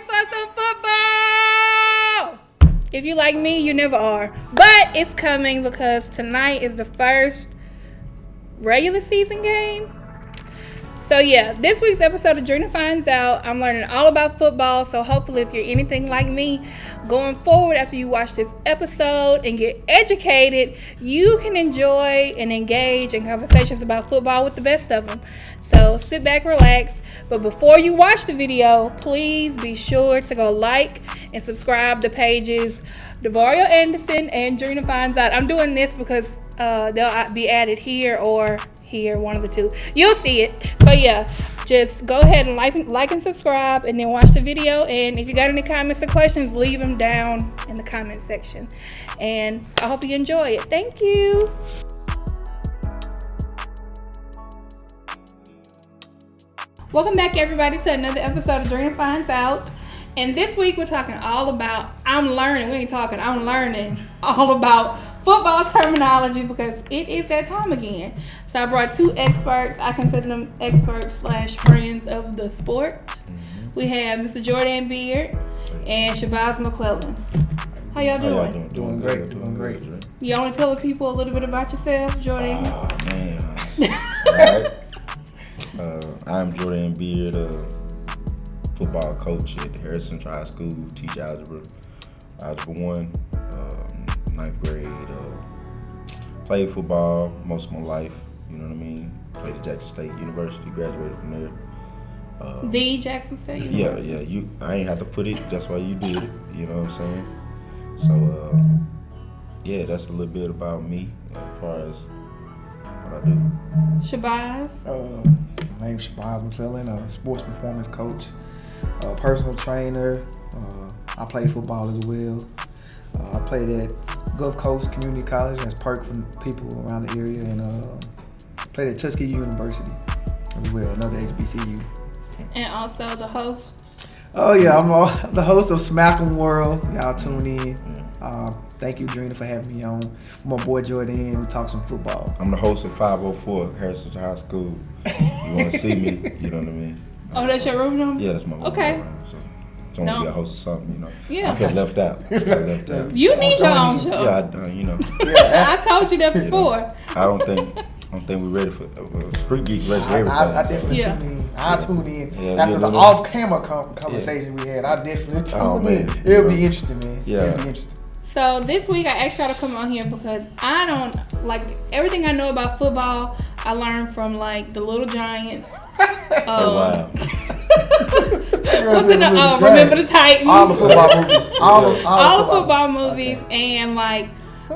ready for some football? If you like me, you never are. But it's coming because tonight is the first regular season game. So yeah, this week's episode of Drena Finds Out, I'm learning all about football. So hopefully if you're anything like me, going forward after you watch this episode and get educated, you can enjoy and engage in conversations about football with the best of them. So sit back, relax. But before you watch the video, please be sure to go like and subscribe to pages Devario Anderson and Drena Finds Out. I'm doing this because they'll be added here or here, one of the two. You'll see it. So yeah, just go ahead and like and subscribe and then watch the video. And if you got any comments or questions, leave them down in the comment section. And I hope you enjoy it. Thank you. Welcome back, everybody, to another episode of Drena Finds Out. And this week we're talking all about, I'm learning all about football terminology because it is that time again. So I brought two experts. I consider them experts / friends of the sport. We have Mr. Jor'Dan Beard and Shabazz McClellan. How y'all doing? Doing great. You want to tell the people a little bit about yourself, Jor'Dan? Oh, man. All right. I'm Jor'Dan Beard, football coach at Harrison High School, teach algebra 1, 9th grade. Played football most of my life, you know what I mean? Played at Jackson State University, graduated from there. The Jackson State University? Yeah. I ain't have to put it, that's why you did it, you know what I'm saying? So, yeah, that's a little bit about me as far as what I do. Shabazz? My name's Shabazz McClellan, a sports performance coach, personal trainer. I play football as well. I played at Gulf Coast Community College as perk for people around the area, and played at Tuskegee University as well, another HBCU. And also the host? Oh yeah, I'm the host of Smack'em World. Y'all tune in. Thank you, Drena, for having me on. My boy Jor'Dan, we talk some football. I'm the host of 504 Harrison High School. You want to see me, you know what I mean? Oh, that's your room number? Yeah, that's my room Okay. number. So don't want to be a host of something, you know. Yeah. I feel left out. You need your own show. Yeah, you know. I told you that before. I don't think we're ready for Street Geek ready for everything. I definitely tune in. I tune in. After the off-camera conversation we had, I definitely tune in. It'll be interesting, man. Yeah. It'll be interesting. So this week I asked y'all to come on here because I don't, like, everything I know about football, I learned from, like, the Little Giants. Wow. Remember the Titans. All the football movies. All the football movies. Okay. And, like,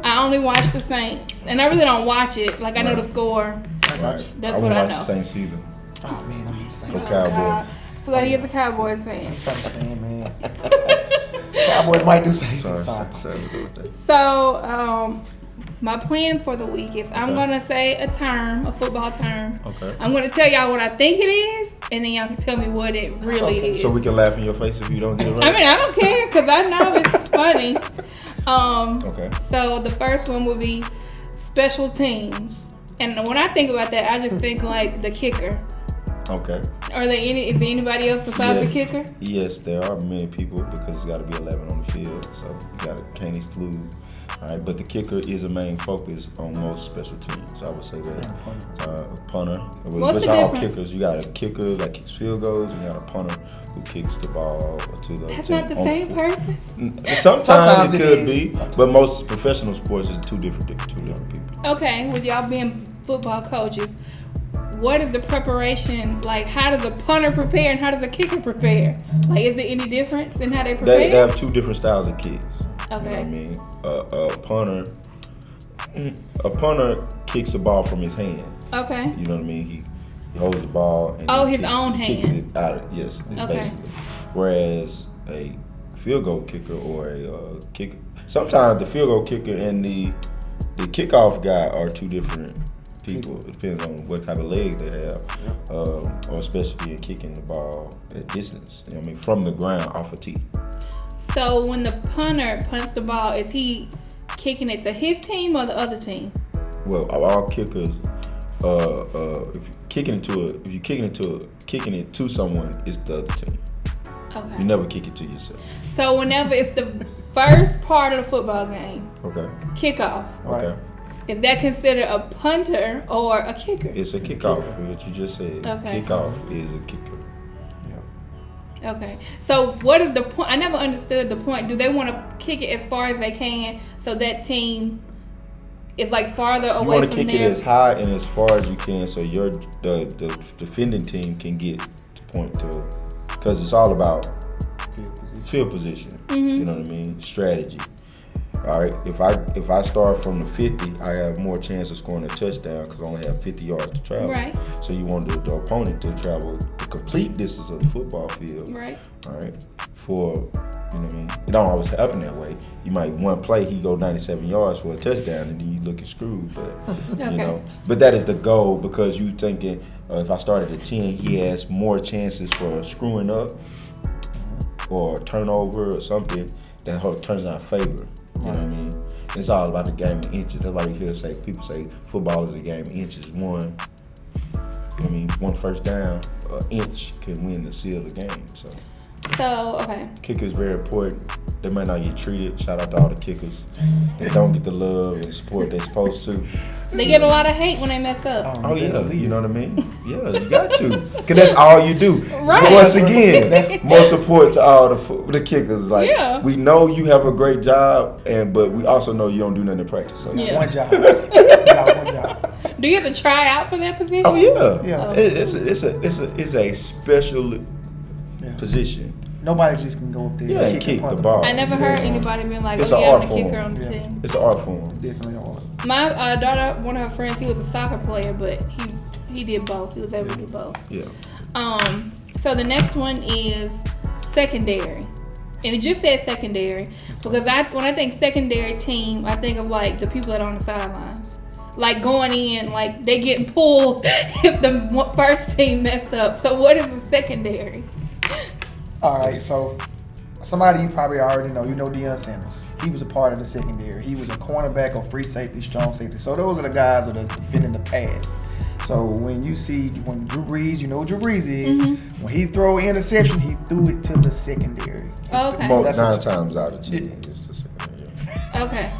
I only watch the Saints. And I really don't watch it. Like, I know the score. Right. That's what I know. The Saints either. Oh, man, I'm the Saints. Go Cowboys. I forgot he is a Cowboys fan. I'm a Saints fan, man. Cowboys might do something. So, my plan for the week is I'm going to say a football term. Okay. I'm going to tell y'all what I think it is, and then y'all can tell me what it really is. So we can laugh in your face if you don't get it right? I mean, I don't care, because I know it's funny. Okay. So the first one would be special teams. And when I think about that, I just think like the kicker. Okay. Is there anybody else besides the kicker? Yes, there are many people because it's got to be 11 on the field, so you can't exclude. All right, but the kicker is a main focus on most special teams. I would say that punter. What's the all difference? Kickers. You got a kicker that kicks field goals, and you got a punter who kicks the ball to the. That's team not the same person. Sometimes it could be, but most professional sports is two different people. Okay, with y'all being football coaches, what is the preparation like? How does a punter prepare and how does a kicker prepare? Like, is there any difference in how they prepare? They have two different styles of kicks. Okay. You know what I mean? A punter kicks the ball from his hand. Okay. You know what I mean? He holds the ball and kicks it out. Yes, basically. Whereas a field goal kicker or a kicker, sometimes the field goal kicker and the kickoff guy are two different people. It depends on what type of leg they have, or especially in kicking the ball at distance. You know what I mean? From the ground off a tee. So when the punter punts the ball, is he kicking it to his team or the other team? Well, all kickers, if you're kicking it to someone, it's the other team. Okay. You never kick it to yourself. So whenever it's the first part of the football game, Okay. kickoff, Okay. is that considered a punter or a kicker? It's a kickoff. What you just said. Okay. Kickoff is a kicker. Okay. So what is the point? I never understood the point. Do they want to kick it as far as they can so that team is like farther away from You want to kick it as high and as far as you can so the defending team can get to point to, because it's all about field position. Mm-hmm. You know what I mean? Strategy. All right. If I start from the 50, I have more chance of scoring a touchdown because I only have 50 yards to travel. Right. So you want the opponent to travel the complete distance of the football field. Right. All right. For, you know what I mean? It don't always happen that way. You might one play he go 97 yards for a touchdown and then you looking screwed. But you know, but that is the goal because you thinking if I started at 10, he has more chances for screwing up or turnover or something that turns out in favor. You know what I mean? And it's all about the game of inches. That's why you hear people say football is a game of inches. One first down, an inch can win the seal of the game. So okay. Kickers very important. They might not get treated. Shout out to all the kickers. They don't get the love and support they're supposed to. They get a lot of hate when they mess up. Oh yeah, you know what I mean? Yeah, you got to. Because that's all you do. Right. Once again, that's more support to all the kickers. Like, we know you have a great job, but we also know you don't do nothing in practice. So. Yeah. One job. You got one job. Do you have to try out for that position? Oh yeah. Yeah. It's a special position. Nobody just can go up there and kick the ball. I never heard anybody being like, it's oh, an yeah, art I'm a kicker on the form. team. It's an art form. Definitely an art. My daughter, one of her friends, he was a soccer player, but he did both. He was able to do both. Yeah. So the next one is secondary. And it just says secondary because when I think secondary team, I think of like the people that are on the sidelines. Like going in, like they getting pulled if the first team mess up. So what is the secondary? All right, so somebody you probably already know. You know Deion Sanders. He was a part of the secondary. He was a cornerback or free safety, strong safety. So those are the guys that are defending the pass. So when Drew Brees, you know what Drew Brees is. Mm-hmm. When he throw an interception, he threw it to the secondary. Okay. 9 times out of 10, it's the secondary. Okay.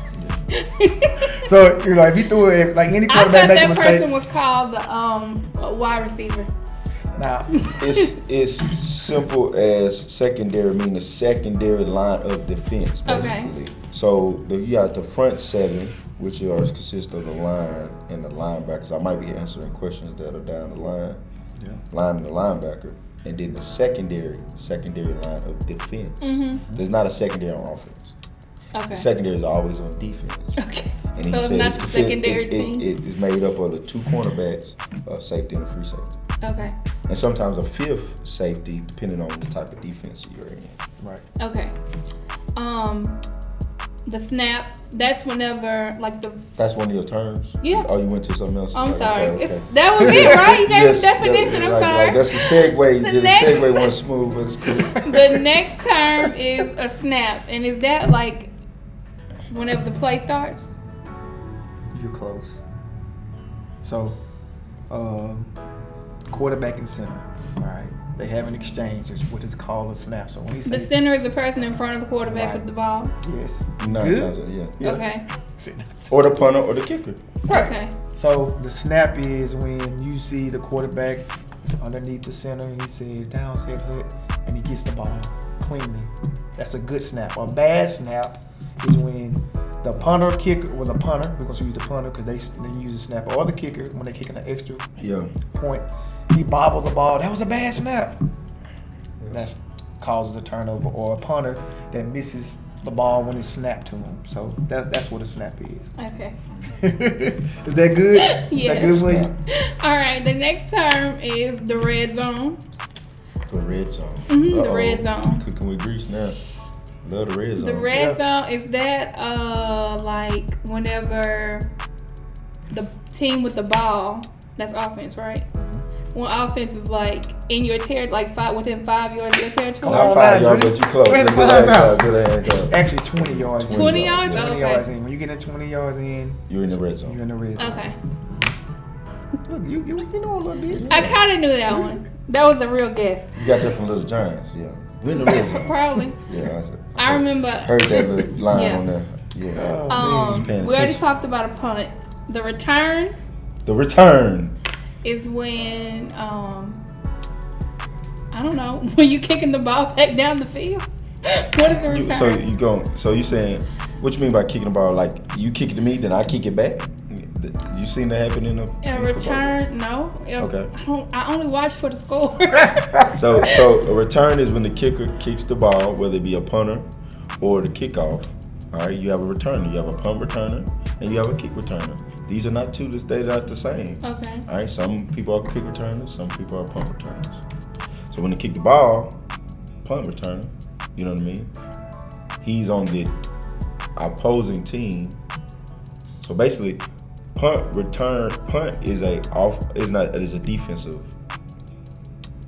So if he threw it, like any quarterback make a mistake. I thought that person was called the wide receiver. Nah. It's simple as secondary, meaning the secondary line of defense, basically. Okay. So you got the front seven, which consist of the line and the linebackers. I might be answering questions that are down the line. Yeah. Line and the linebacker. And then the secondary line of defense. Mm-hmm. There's not a secondary on offense. Okay. The secondary is always on defense. Okay. And so it's not the secondary team? It is made up of the 2 cornerbacks, a safety and a free safety. Okay. And sometimes a 5th safety, depending on the type of defense you're in. Right. Okay. The snap, that's whenever, like That's one of your terms? Yeah. Oh, you went to something else? I'm sorry. Okay. That was it, right? You gave a definition. I'm sorry. That's a segue. The segue wasn't smooth, but it's cool. The next term is a snap. And is that like whenever the play starts? You're close. So, quarterback and center. All right. They have an exchange. It's what is called a snap. So when he the center is the person in front of the quarterback with the ball. Yes. 9 times, yeah. Okay. Or the punter or the kicker. Right. Okay. So the snap is when you see the quarterback is underneath the center and he says down, set, hit, and he gets the ball cleanly. That's a good snap. A bad snap is when the punter, kicker, we're going to use the punter because they use the snap, or the kicker when they're kicking an extra point. He bobbled the ball. That was a bad snap. That causes a turnover, or a punter that misses the ball when it's snapped to him. So that's what a snap is. Okay. Is that good? Yes. Is that good for you? All right. The next term is the red zone. The red zone. Mm-hmm, the red zone. Can we grease now? Love the red zone. The red zone, is that like whenever the team with the ball, that's offense, right? When offense is like in your territory, like within 5 yards of your territory. Not 5 yards, but you close. It's actually 20 yards. 20 yards? 20 yards in. When you get in 20 yards in, you're in the red zone. You're in the red zone. Okay. Look, you know a little bit. I kind of knew that one. That was a real guess. You got that from Little Giants, yeah. Win the red zone. Probably. Yeah, I remember. Heard that little line on there. Yeah. We already talked about a punt. The return. The return is when I don't know, when you kicking the ball back down the field. What is the return? So you saying, what you mean by kicking the ball? Like you kick it to me, then I kick it back? You seen that happen in a return? No. Okay. I only watch for the score. So a return is when the kicker kicks the ball, whether it be a punter or the kickoff. All right, you have a returner. You have a punt returner and you have a kick returner. These are not two. They're not the same. Okay. All right. Some people are kick returners. Some people are punt returners. So when they kick the ball, punt returner, you know what I mean? He's on the opposing team. So basically, punt is a defensive.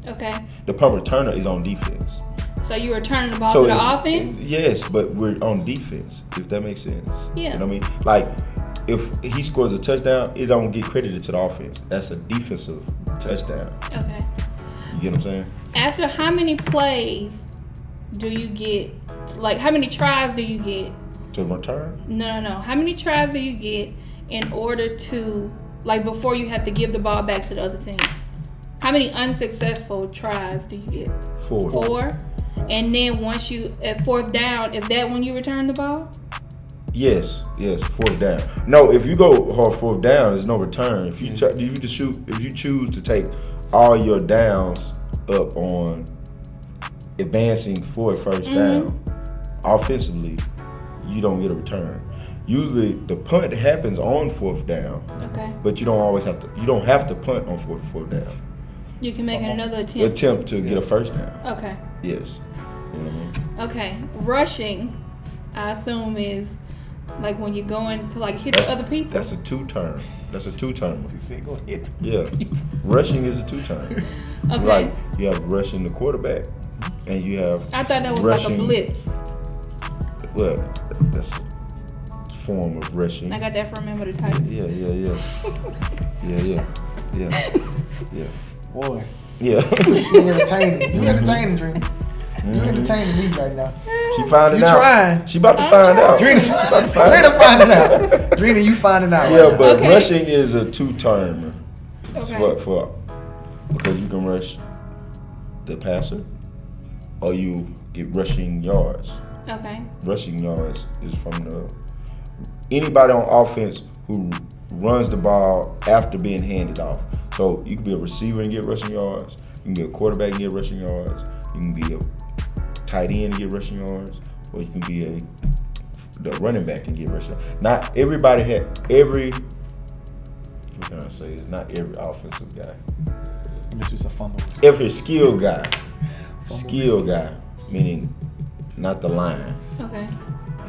Okay. The punt returner is on defense. So you returning the ball to the offense? Yes, but we're on defense, if that makes sense. Yeah. You know what I mean? Like, if he scores a touchdown, it don't get credited to the offense. That's a defensive touchdown. Okay. You get what I'm saying? After how many plays do you get, like how many tries do you get? To return? No. How many tries do you get in order to, like before you have to give the ball back to the other team? How many unsuccessful tries do you get? 4. 4? And then once you, at fourth down, is that when you return the ball? Yes, fourth down. No, if you go hard fourth down, there's no return. If you choose to take all your downs up on advancing for a first down, offensively, you don't get a return. Usually, the punt happens on fourth down. Okay. But you don't have to punt on fourth down. You can make another attempt to get a first down. Okay. Yes. You know what I mean? Okay. Rushing, I assume, is like when you're going to like hit the other people. That's a two-term. She said go hit. Yeah. Rushing is a two-term. Okay. Like you have rushing the quarterback, and you have. I thought that was rushing, like a blitz. Well, that's a form of rushing. I got that from Remember the Titans. Yeah. Boy. Yeah. You entertaining, Drena. You entertaining me right now. She finding out. Trying. She about to find out. Drena finding out. Drena, you finding out. Yeah, right but rushing is a two-term. Okay. Because you can rush the passer, or you get rushing yards. Okay. Rushing yards is from anybody on offense who runs the ball after being handed off. So you can be a receiver and get rushing yards. You can be a quarterback and get rushing yards. You can be a tight end and get rushing yards, or you can be the running back and get rushing yards. Not everybody what can I say? Not every offensive guy. It's just a fumble. Every skill guy, meaning not the line, Okay.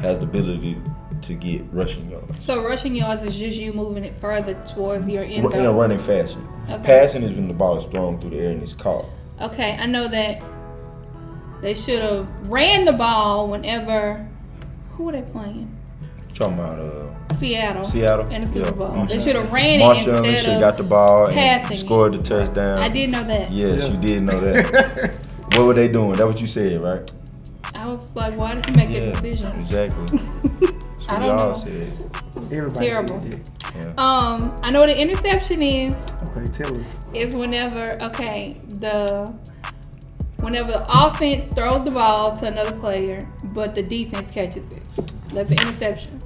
has the ability to get rushing yards. So rushing yards is just you moving it further towards your end In a running fashion. Okay. Passing is when the ball is thrown through the air and it's caught. Okay, I know that they should have ran the ball whenever. Who were they playing? Talking about Seattle in the Super Bowl. Mm-hmm. They should have ran Marshall it instead of got the ball passing and scored the touchdown. I did know that. Yes, you did know that. What were they doing? That's what you said, right? I was like, why did he make that decision? Exactly. That's what I don't know. said. Everybody terrible. said that. Yeah. I know what an interception is. Okay, tell us. Is whenever the offense throws the ball to another player, but the defense catches it. That's an interception.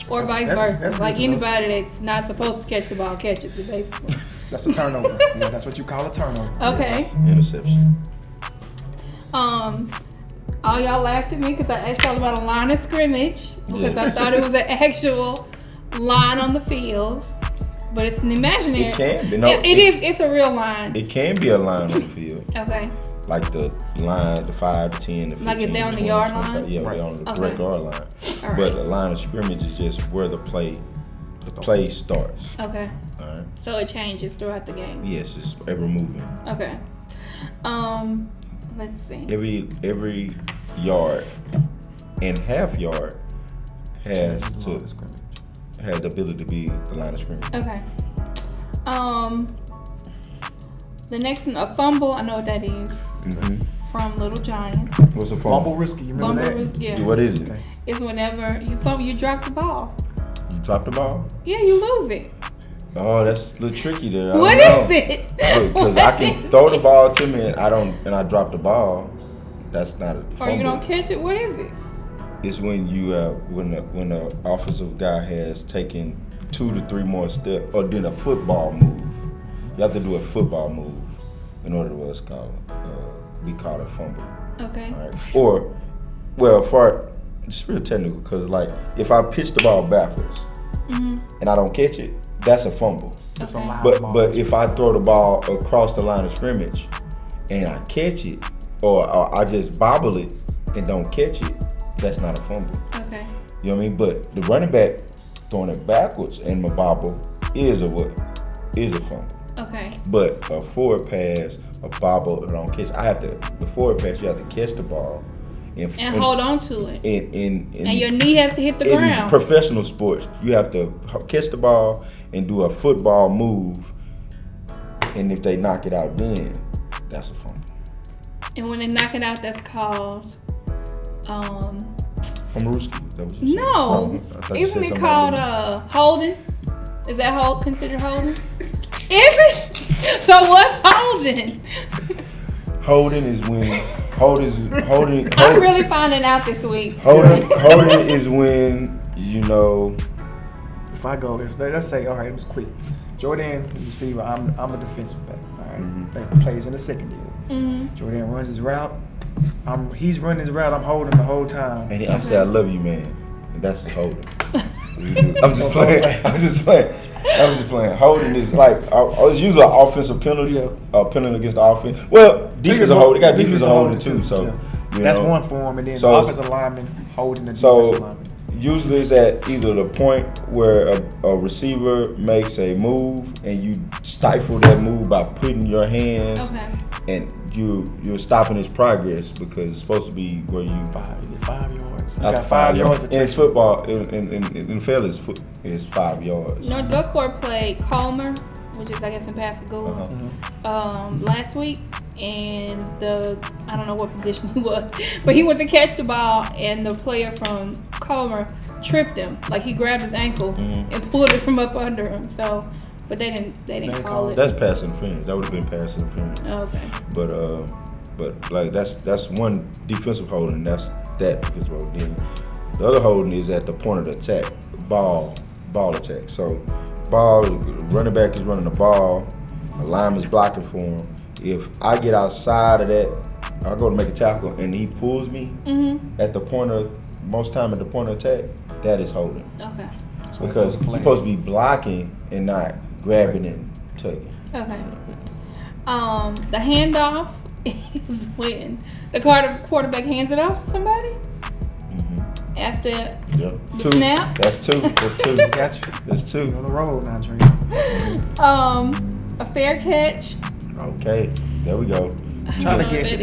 Or vice versa. That's like good enough. anybody that's not supposed to catch the ball catches it, basically. That's a turnover. Yeah, that's what you call a turnover. Okay. Interception. All y'all laughed at me because I asked y'all about a line of scrimmage because I thought it was an actual line on the field, but it's an imaginary. It can be. No, it's a real line. It can be a line on the field. Okay. Like the line, the 5, the 10, the 15, Like if they're on the 20, yard 25. line? Yeah, Right. they're on the Okay. direct yard line. All right. But the line of scrimmage is just where the play starts. Okay. All right. So it changes throughout the game. Yes, it's ever moving. Okay. Let's see. Every yard and half yard has the ability to be the line of scrimmage. Okay. The next one, a fumble. I know what that is. Mm-hmm. from Little Giants. What's the fumble? Fumble risky. You remember that? Yeah. What is it? Okay. It's whenever you fumble, you drop the ball. You drop the ball? Yeah, you lose it. Oh, that's a little tricky there. What is it? Because I can throw the ball to me and I drop the ball. That's not a fumble. Or you don't catch it. What is it? It's when you when the offensive guy has taken 2 to 3 more steps or did a football move. You have to do a football move in order to be called a fumble. Okay. All right. Or, well, it's real technical because like if I pitch the ball backwards and I don't catch it, that's a fumble. It's a line ball. But if I throw the ball across the line of scrimmage and I catch it, or I just bobble it and don't catch it, that's not a fumble. Okay. You know what I mean? But the running back throwing it backwards and my bobble is a fumble. Okay. But a forward pass, a bobble, or don't catch. The forward pass, you have to catch the ball and hold on to it. And your knee has to hit the ground. In professional sports, you have to catch the ball and do a football move. And if they knock it out, then that's a fumble. And when they knock it out, that's called Fumblerooski. That was you no. said. Isn't it called holding? Is that considered holding? Is it? So what's holding? Holding is when holding. I'm really finding out this week. Holding is when If I go, let's say, all right, it was quick. Jor'Dan, the receiver, I'm a defensive back. All right, that plays in the secondary. Jor'Dan runs his route. He's running his route. I'm holding the whole time. And I say, I love you, man. And that's holding. I'm just playing. Holding is like, it's usually an offensive penalty, penalty against the offense. Well, defensive holding. They got defensive holding too. So that's one form, and then the offensive lineman holding the defensive lineman. Usually it's at either the point where a receiver makes a move and you stifle that move by putting your hands and you're stopping his progress because it's supposed to be where you 5 yards. After 5 yards. In football, in fellas, it's 5 yards. North Gulfport played Comer, which is I guess in Pascagoula, last week, and I don't know what position he was, but he went to catch the ball and the player from Comer tripped him, like he grabbed his ankle and pulled it from up under him. So, but they didn't call it. That's pass interference. That would have been pass interference. Okay. But like that's one defensive holding. That's that defensive holding. The other holding is at the point of the attack, ball attack. So, running back is running the ball, a lineman's blocking for him. If I get outside of that, I go to make a tackle and he pulls me at the point of attack, that is holding. Okay. Because you're supposed to be blocking and not grabbing and tugging. Okay. The handoff is when the quarterback hands it off to somebody after the snap. That's two. Gotcha. That's two. On the road now, Drena. A fair catch. Okay, there we go. Trying to guess it.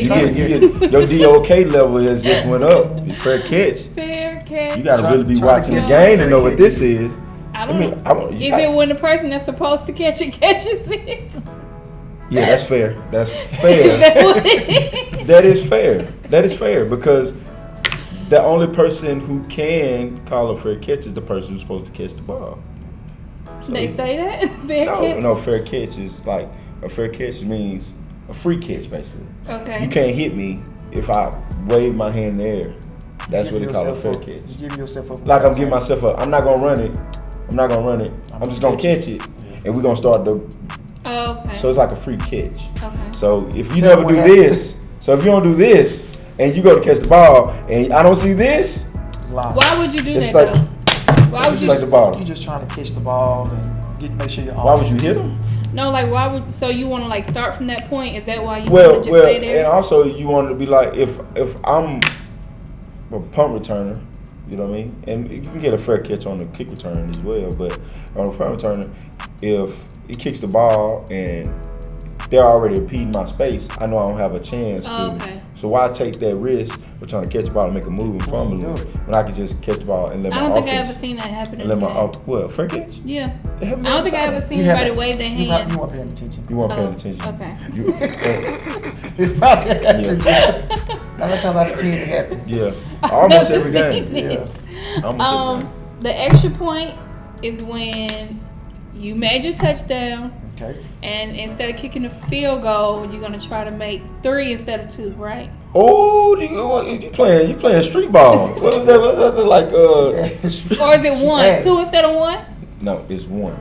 Your DOK level has just went up. Fair catch. Fair catch. You gotta really be watching the game to know what this is. I don't know. Is it when the person that's supposed to catch it catches it? Yeah, that's fair. That's fair. Is that what it is? That is fair. That is fair because the only person who can call a fair catch is the person who's supposed to catch the ball. So, they say that? Fair catch? No, fair catch is like, a fair catch means a free catch, basically. Okay. You can't hit me if I wave my hand in the air. That's what they call a fair catch. You giving yourself up. Like I'm giving myself up. I'm not gonna run it. I'm just gonna catch it, and we're gonna start the. Oh, okay. So it's like a free catch. Okay. So if you never do this, so if you don't do this, and you go to catch the ball, and I don't see this, why would you do it's that? Like, why would you? Like the ball. You're just trying to catch the ball and make sure you're. Why would you hit him? No, like why would? So you want to like start from that point? Is that why you want to just stay there? And also you want to be like if I'm a punt returner, you know what I mean, and you can get a fair catch on the kick return as well, but on a punt returner, if he kicks the ball and they're already impeding my space, I know I don't have a chance to. Okay. So why take that risk of trying to catch the ball and make a move and fumble when I can just catch the ball and let my offense. I don't think I ever seen that happen. And let my fair catch? Yeah. I don't think I ever seen anybody wave their hand. You weren't paying attention. You weren't paying attention. Okay. It's probably happened. 9 times out of 10 it happens. Yeah, almost every game. Yeah. Almost every game. The extra point is when you made your touchdown. Okay. And instead of kicking a field goal, you're gonna try to make 3 instead of 2, right? Oh, you playing street ball? What is that? Like Or is it 1, 2 instead of 1? No, it's 1.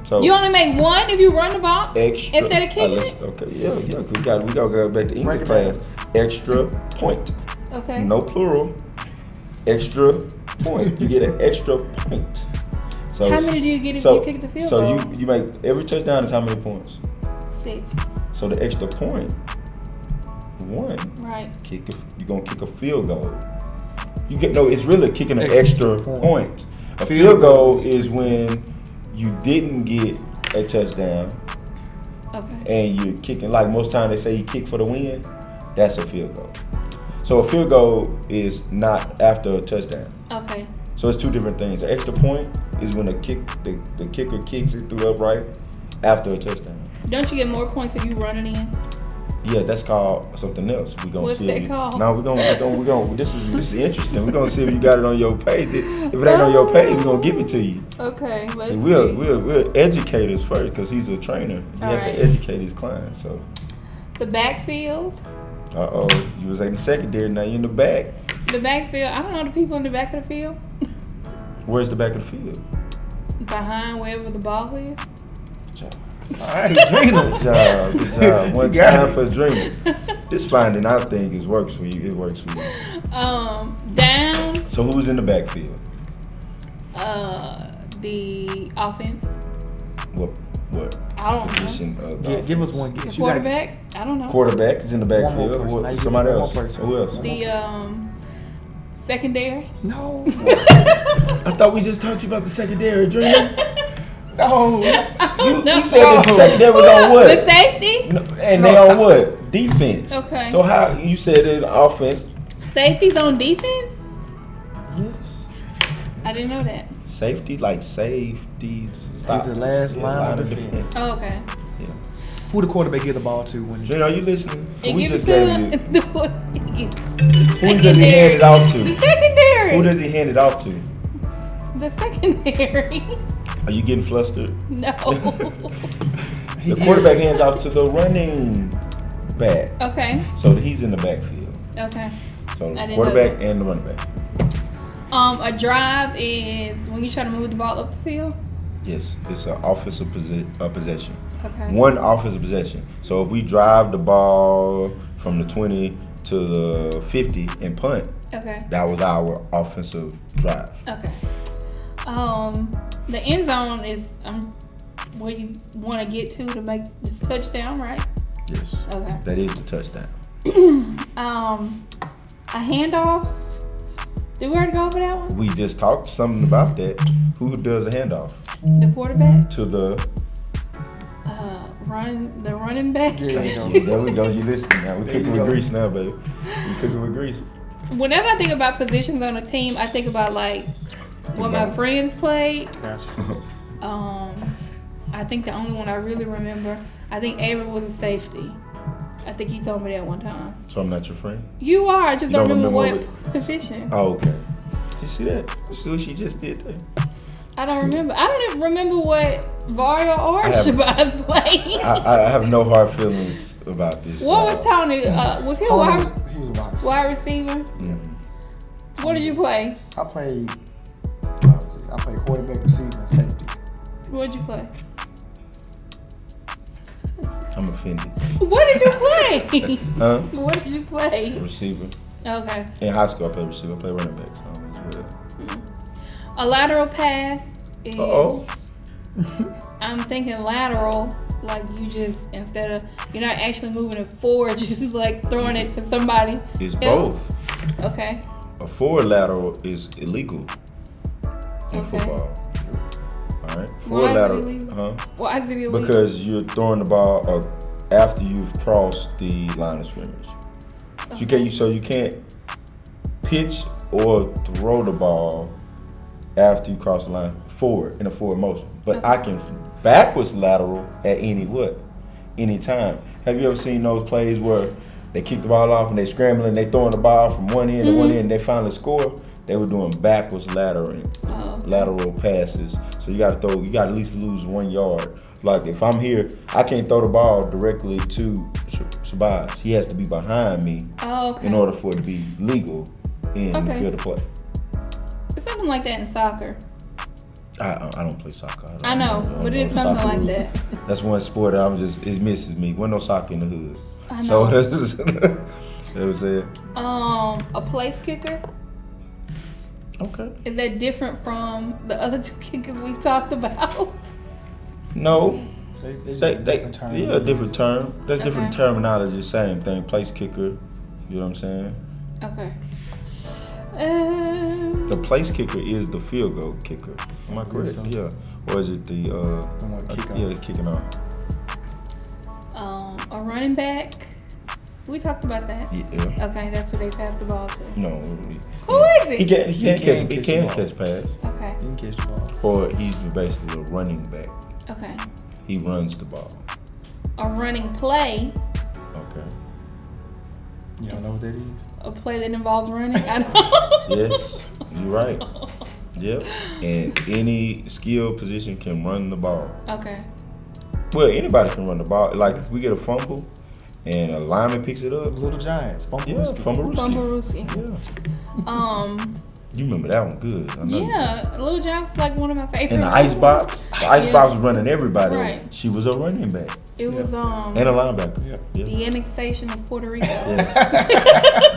So you only make 1 if you run the ball extra instead of kicking it. Okay, yeah. We gotta go back to English class. Extra point. Okay. No plural. Extra point. You get an extra point. So how many do you get if you kick the field goal? So you make every touchdown is how many points? 6. So the extra point, 1. Right. You're gonna kick a field goal. It's really kicking an extra point. A field goal is when you didn't get a touchdown. Okay. And you're kicking, like most times they say you kick for the win. That's a field goal. So a field goal is not after a touchdown. Okay. So it's 2 different things. The extra point is when the kicker kicks it through the upright after a touchdown. Don't you get more points if you run it in? Yeah, that's called something else. We gonna What's see. that called? No, we're gonna. This is interesting. We're gonna see if you got it on your page. If it ain't on your page, we're gonna give it to you. Okay, let's See, see. we're educators first because he's a trainer. He has Alright. to educate his clients. So. The backfield. You was in the secondary. Now you in the back. The backfield. I don't know the people in the back of the field. Where's the back of the field? Behind wherever the ball is. Good job. All right, Drena. Good job. One time for Drena. This finding, I think, works for you. It works for you. Down. So who's in the backfield? The offense. What I don't know. position? Give us one guess. The quarterback. I don't know. Quarterback is in the One more backfield. person. Now you Somebody give me else. one person. Who else? The secondary. No. I thought we just talked to you about the secondary, Drena. No. You said the secondary was on what? The safety. No, and they on what? Defense. Okay. So how you said it offense? Safety's on defense. Yes. I didn't know that. Safety, like safety. He's the last line of defense. Oh, okay. Yeah. Who the quarterback give the ball to when Drena, are you listening? And We give just it gave to you. Who does he hand it off to? The secondary. Who does he hand it off to? The secondary. Are you getting flustered? No. The quarterback hands off to the running back. Okay. So he's in the backfield. Okay. So I didn't quarterback know that. and the running back. A drive is when you try to move the ball up the field. Yes, it's an offensive possession. Okay. One offensive possession. So if we drive the ball from the 20 to the 50 and punt, Okay. that was our offensive drive. Okay. The end zone is where you want to get to make this touchdown, right? Yes. Okay. That is the touchdown. A handoff. Did we already go over that one? We just talked something about that. Who does a handoff? The quarterback. To the The running back. Yeah, you know. Yeah, there we go. You listening now? We There cooking you with go. grease now, baby. We cooking with grease. Whenever I think about positions on a team, I think about like what my friends played. I think the only one I really remember, I think Avery was a safety. I think he told me that one time. So I'm not your friend? You are. I just You don't don't remember remember what position. Oh, okay. You see that? You see what she just did there? I don't remember. I don't even remember what Vario or I have- Shabazz played. I have no hard feelings about this. What was Tony? Was he a He wide was a wide receiver. receiver? Mm. What did you play? I played quarterback, receiver, and safety. What did you play? I'm offended. What did you play? Huh? What did you play? Receiver. Okay. In high school, I played receiver. I played running back. So as well. A lateral pass is. Uh-oh. I'm thinking lateral, like you just instead of you're not actually moving it forward, just like throwing it to somebody. It's else. both. Okay. A forward lateral is illegal in Okay. football. All right. Why Forward is it lateral. illegal? Huh? Why is it illegal? Because you're throwing the ball after you've crossed the line of scrimmage. So you can't pitch or throw the ball after you cross the line forward in a forward motion. But I can backwards lateral at any anytime. Have you ever seen those plays where they kick the ball off and they scrambling, they throwing the ball from one end to one end, and they finally score? They were doing backwards lateral passes. So you got to at least lose 1 yard. Like if I'm here, I can't throw the ball directly to Shabazz. He has to be behind me in order for it to be legal in the field of play. It's something like that in soccer. I don't play soccer. I know, but it's something like that. That's one sport that it misses me. Wasn't no soccer in the hood. I know. So that was it. A place kicker. Okay. Is that different from the other 2 kickers we talked about? No. They different term. Yeah, different term. That's different terminology. Same thing. Place kicker. You know what I'm saying? Okay. The place kicker is the field goal kicker. Am I correct? So. Yeah. Or is it the kicking off? A running back. We talked about that. Yeah. Okay, that's what they passed the ball to. No. Who is it? He can catch pass. Okay. He can catch the ball. Or he's basically a running back. Okay. He runs the ball. A running play. Okay. You don't know what that is? A play that involves running. I don't. Yes, you're right. Yep. And any skill position can run the ball. Okay. Well, anybody can run the ball. Like if we get a fumble and a lineman picks it up. Little Giants. Fumblerooski. Yeah. You remember that one good. I know. Yeah, Little John's like one of my favorite. And the icebox. The icebox was running everybody. Right. She was a running back. It was And a linebacker. Yeah. the annexation of Puerto Rico. Yes.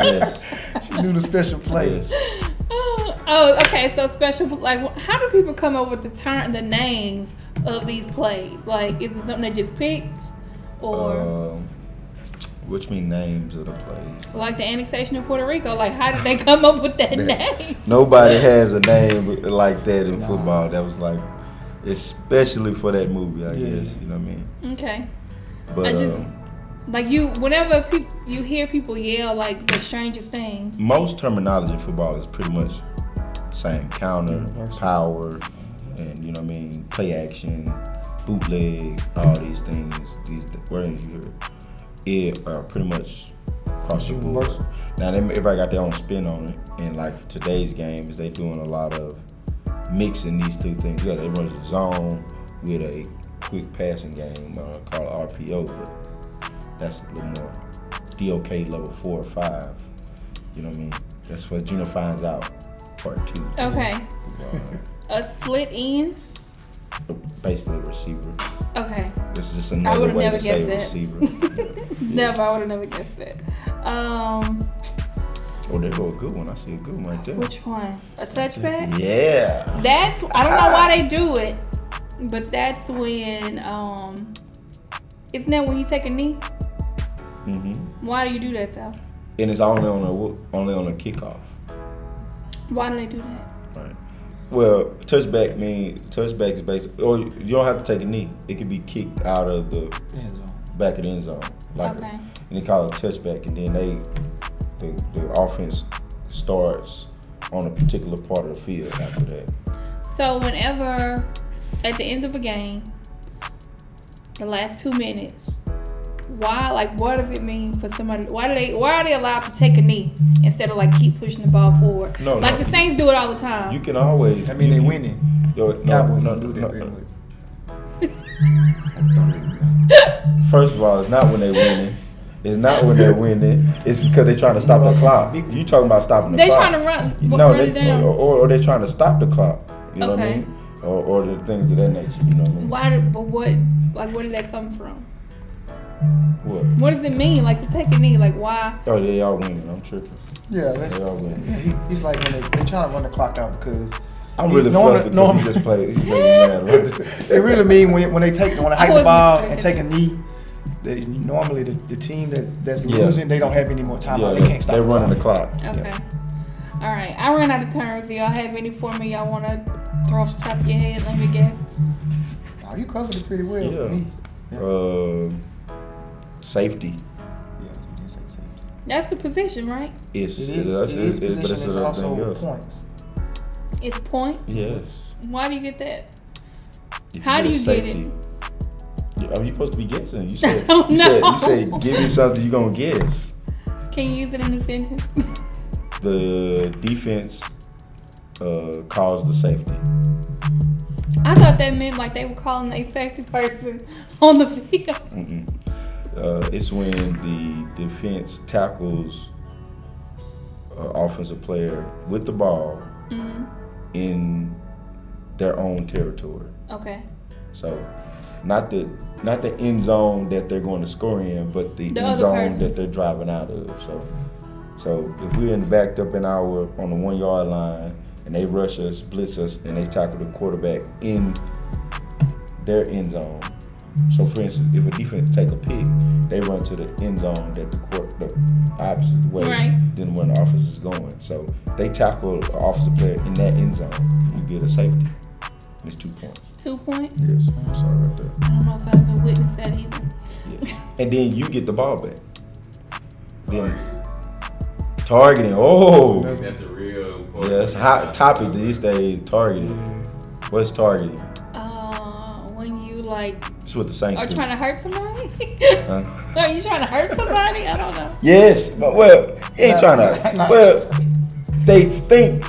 Yes. She knew the special plays. Yes. Oh, okay. So special. Like, how do people come up with the names of these plays? Like, is it something they just picked, or which mean names of the plays? like the annexation of Puerto Rico? Like, how did they come up with that name? Nobody has a name like that in football. That was like, especially for that movie, I guess. You know what I mean? Okay. But I just like whenever you hear people yell like the strangest things. Most terminology in football is pretty much same. Counter, power, and you know what I mean, play action, bootleg, all these things. These words you hear, are pretty much across the board. Now everybody got their own spin on it, and like today's game is they doing a lot of mixing these 2 things. Yeah, they run the zone with a quick passing game called RPO, but that's a little more DOK level 4 or 5. You know what I mean? That's for Gina Finds Out part 2. Okay. A split end. Basically a receiver. Okay. This is just another way to say receiver. Never, I would have never guessed that. Oh, there go a good one. I see a good one right there. Which one? A touchback? Yeah. I don't know why they do it, but that's when isn't that when you take a knee? Mm-hmm. Why do you do that though? And it's only on a kickoff. Why do they do that? Right. Well, touchback is basically, or you don't have to take a knee. It can be kicked out of the back of the end zone. Okay. And they call it a touchback, and then the offense starts on a particular part of the field after that. So whenever at the end of a game, the last 2 minutes, what does it mean for somebody? Why are they allowed to take a knee instead of like keep pushing the ball forward? No, the Saints do it all the time. You can always. I mean, they winning. Cowboys don't do that. First of all, it's not when they're winning. It's not when they're winning. It's because they're trying to stop the clock. You talking about stopping the clock? They're trying to run. No, it down. or they're trying to stop the clock. You know what I Okay. mean? Or the things of that nature. You know what I mean? Where did that come from? What? What does it mean? Like to take a knee? Like why? Oh, they all winning. I'm tripping. Yeah, They all winning. he's like when they trying to run the clock out because I'm really flustered because he just played. He mad. they really mean when they hike the ball and take a knee. Normally the team that's losing, they don't have any more time. They can't stop. They're running the clock. Okay. Yeah. All right. I ran out of terms. Do y'all have any for me? Y'all want to throw off the top of your head? Let me guess. Oh, you covered it pretty well Yeah. for me. Yeah. Safety. Yeah, you didn't say safety. That's the position, right? It is position. But it's also points. It's point. Yes. Why do you get that? If How you do you safety, get it? Oh, you supposed to be guessing. You said you said give me something you gonna guess. Can you use it in a sentence? The defense calls the safety. I thought that meant like they were calling a safety person on the field. Mm-mm. It's when the defense tackles an offensive player with the ball in their own territory. Okay. So, not the end zone that they're going to score in, but the end zone that they're driving out of. So if we're backed up on the 1 yard line and they rush us, blitz us, and they tackle the quarterback in their end zone. So for instance, if a defense take a pick, they run to the end zone that the opposite way than when the offense is going. So they tackle the offensive player in that end zone, you get a safety. It's 2 points. 2 points? Yes, I'm sorry about that. I don't know if I've been witness that either. Yes. And then you get the ball back. Then targeting. Oh, that's a real important. Yeah, it's a hot topic these days. Targeting. What's targeting? When you like. It's what the Saints are do. Trying to hurt somebody? Are you trying to hurt somebody? I don't know. Yes, but you ain't trying to. Well, they think.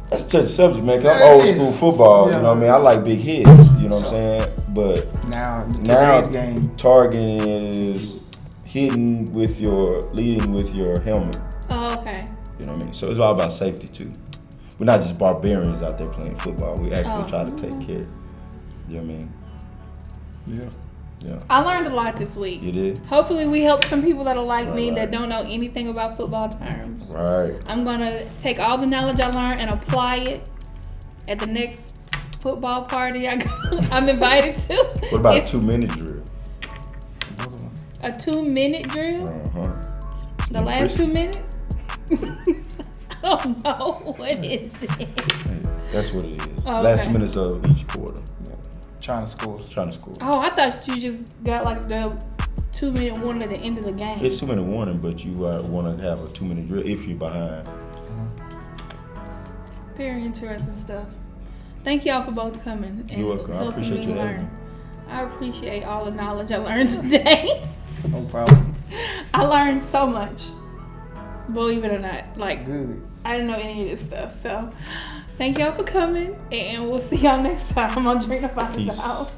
That's such a subject, man. Cause I'm old school football. You know what I mean? I like big hits. You know what I'm saying? But now game targeting is leading with your helmet. Oh, okay. You know what I mean? So it's all about safety too. We're not just barbarians out there playing football. We actually try to take care. You know what I mean? Yeah. I learned a lot this week. You did? Hopefully we help some people that are like me that don't know anything about football terms. Right. I'm going to take all the knowledge I learned and apply it at the next football party I'm invited to. What about a 2-minute drill? A 2-minute drill? Uh-huh. The last 2 minutes? I don't know. What is it? Hey, that's what it is. Oh, last 2 minutes of each quarter. Trying to score. Oh, I thought you just got like the 2-minute warning at the end of the game. It's 2-minute warning, but you want to have a 2-minute drill if you're behind. Very interesting stuff. Thank y'all for both coming. And You're welcome. I appreciate you having me. I appreciate all the knowledge I learned today. No problem. I learned so much. Believe it or not. Like, good. I didn't know any of this stuff. So, thank y'all for coming. And we'll see y'all next time on Drena Finds Out.